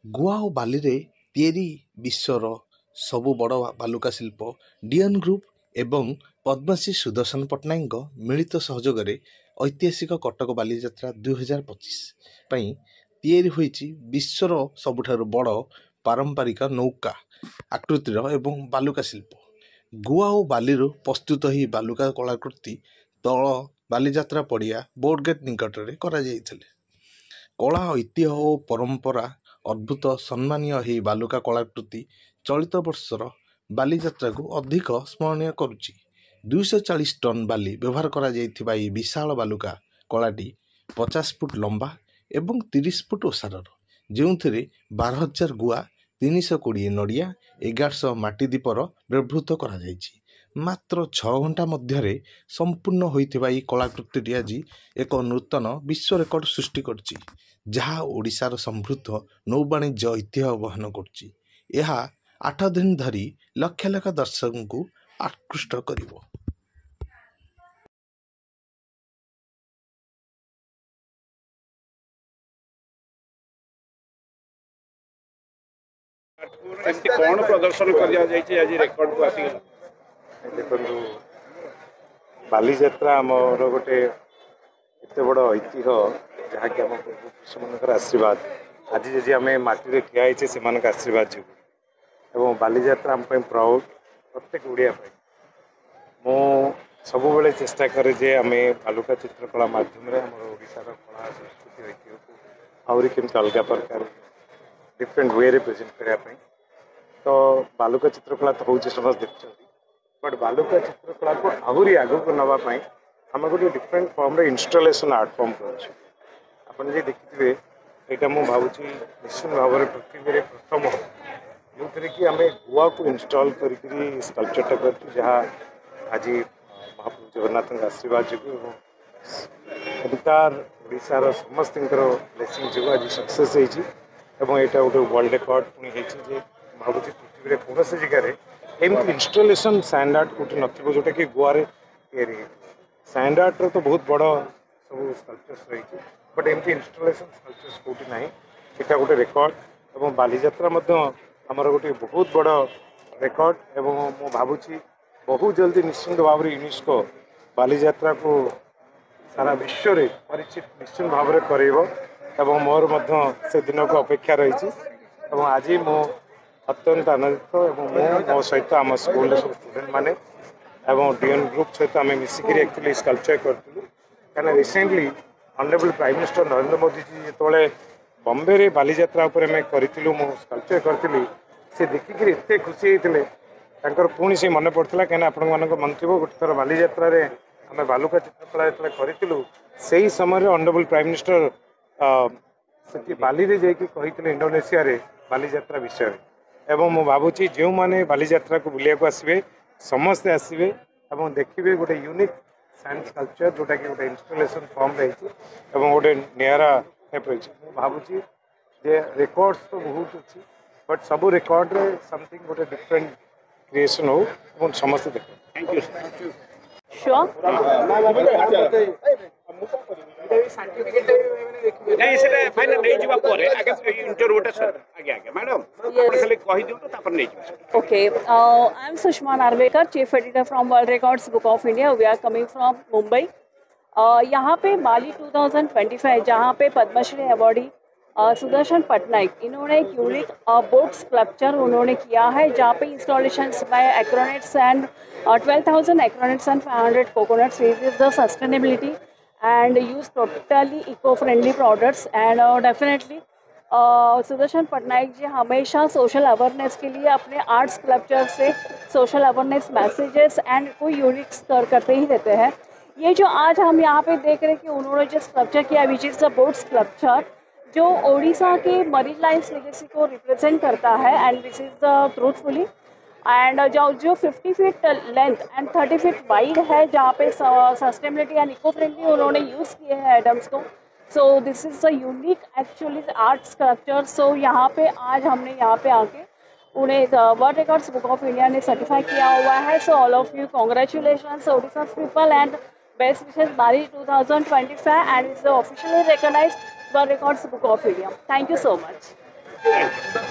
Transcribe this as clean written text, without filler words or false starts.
गुआ और बाली रे तिएरी विश्वर सबु बड़ बालुका शिल्प डियन ग्रुप एवं पद्मश्री सुदर्शन पट्टनायक मिलित सहयोग ऐतिहासिक कटक बालीजात्रा 2025 तैयारी होईची विश्वर सबुठारु बड़ पारंपरिक नौका आकृतिर एवं बालुका शिल्प गुआ और बाली प्रस्तुत ही बालुका कलाकृति तल बालीजात्रा पड़िया बोर्डगेट निकट में करा कला ऐतिह्य और परंपरा अद्भुत सम्मानीय ही बालुका कलाकृति चलित वर्षर बालीजात्रा को अधिक स्मरणीय करुच्ची 240 टन बाली व्यवहार करा जाइथिबा ई विशाल बालुका कलाटी 50 फुट लंबा एवं 30 फुट ओसारर जोंथिरे 12,000 गुआ 320 नड़िया 1100 माटी दीपर व्यवहृत करा जाइछि। मात्र 6 घंटा मध्य संपूर्ण होइथिबा ई कलाकृति आज एक नूतन विश्व रेकर्ड सृष्टि करछि जहाँ ओडिशार समृद्ध नौवाणिज्य ऐतिह्य वहन करछि। यह 8 दिन धरी लक्ष लक्ष दर्शकों को आकृष्ट करिवो। कौन प्रदर्शन कर रेकर्ड को आसी देखो बालीजात्रा आमर गोटे एत बड़ ऐतिह्य जहाँकि आम पूर्वपुरुष मान आशीर्वाद आज जदि आम माटी ठिया से आशीर्वाद जो एवं बालीजात्रा आम प्राउड प्रत्येक ओडिया मु सब चेष्टा करे जे आम बालुका चित्रकला माध्यम ओडिशार कला संस्कृति ऐतिह्य को आहरी केमती अलग प्रकार डिफरेंट वे रे प्रेजेंट करने तो बालुका चित्रकला तो हूँ समस्त देखते बट बालुका चित्रकला को आहरी आगक नापी आम गोटे डिफरेंट फॉर्म रे इंस्टॉलेशन आर्ट फॉर्म कर देखिए यहाँ मुझे भावुँ निश्चित भाव में पृथ्वी में प्रथम जो थे कि आम गुआ को इंस्टॉल करी स्कल्पचरटा कर जहाँ आज महाप्रभु जगन्नाथ आशीर्वाद जो एंटायर ओडिशार समस्त ब्लेसिंग जो आज सक्सेस होती यहाँ गोटे वर्ल्ड रेकर्ड पुणी भावुँ पृथ्वी में कौन से जगह एमती इंस्टॉलेशन सैंड आर्ट कौटी नथिबो जोटा कि गोआ रे तैयारी सैंड आर्ट तो बहुत बड़ सब स्कल्पचर्स रही बट एमती इंस्टॉलेशन स्कल्पचर्स कौटी ना यहाँ गोटे रेकर्ड और बालीजात्रा आमर गोटे बहुत बड़ रेकर्ड एवं मु भावुँ बहुत जल्दी निश्चिंत भाव में यूनेस्को बालीजात्रा को सारा विश्व में परिचित निश्चिंत भाव में करेब मोर से दिन को अपेक्षा रही आज मु अत्यंत आनंदित मो सहित आम स्कूल सब स्टूडेंट माने एवं डियन ग्रुप सहित आम मिसिक एक्चुअली स्कल्पचर करूँ कहीं recently honourable prime minister Narendra Modi ji जो बॉम्बे रे बालीजात्रा करूँ मु स्कल्पचर करी से देखिक एत खुशी होते पुणी से मन पड़ता कहीं आपण मन थी गोटे थर बालीजात्रा आम बालुका चित्रकला करूँ से ही समय ऑनरेबल प्राइम मिनिस्टर से बाली रे जाकि इंडोनेशिया रे बालीजात्रा विषय एवं मु भावुँ जो मैंने बालीजात्रा को बुलिया को आसवे समस्ते आसवे और देखिए गोटे यूनिक साइंस कल्चर जोटा कि गोटे इंस्टॉलेशन फॉर्म रही गोटे निरा टाइप रही भावुँ जे रेकर्ड्स तो बहुत अच्छी बट सब रेकर्ड रे समथिंग गोटे डिफरेंट क्रिएशन हो समस्ते देख थैंक यू नहीं सेटा फाइनल नहीं जीवा परे आगे इंटरव्यूटा सर आगे आगे मैडम आपण खाली कहि दियो तो तापर नहीं जीवा Okay, I am Sushma Narvekar, Chief Editor from World Records Book of India. We are coming from Mumbai. यहाँ पे बाली 2025 जहाँ पे पद्मश्री अवार्डी सुदर्शन पटनायक इन्होंने एक यूनिक बोट स्कल्पचर उन्होंने किया है जहाँ पे इंस्टॉलेशंस बाय एक्रोनेट्स एंड 12,000 एक्रोनेट्स and 500 coconuts is the sustainability and use totally eco-friendly products and definitely Sudarshan Pattnaik ji हमेशा सोशल अवेयरनेस के लिए अपने आर्ट स्कल्पचर से सोशल अवेयरनेस मैसेजेस एंड कोई यूनिक स्तर करते ही रहते हैं। ये जो आज हम यहाँ पे देख रहे हैं कि उन्होंने जो स्कल्पचर किया which is the boat sculpture जो ओडिशा के मरीन लाइन्स लेगेसी को रिप्रेजेंट करता है and this is the truthfully and जो 50 feet length and 30 feet wide है जहाँ पे सस्टेनेबिलिटी एंड इको फ्रेंडली उन्होंने यूज़ किए हैं आइटम्स को so this is a unique actually art sculpture. So यहाँ पे आज हमने यहाँ पे आके उन्हें world records book of India ने सर्टिफाई किया हुआ है। So all of you congratulations Odisha people and best wishes Bali 2025 and is officially recognised world records book of India. Thank you so much. Thank you.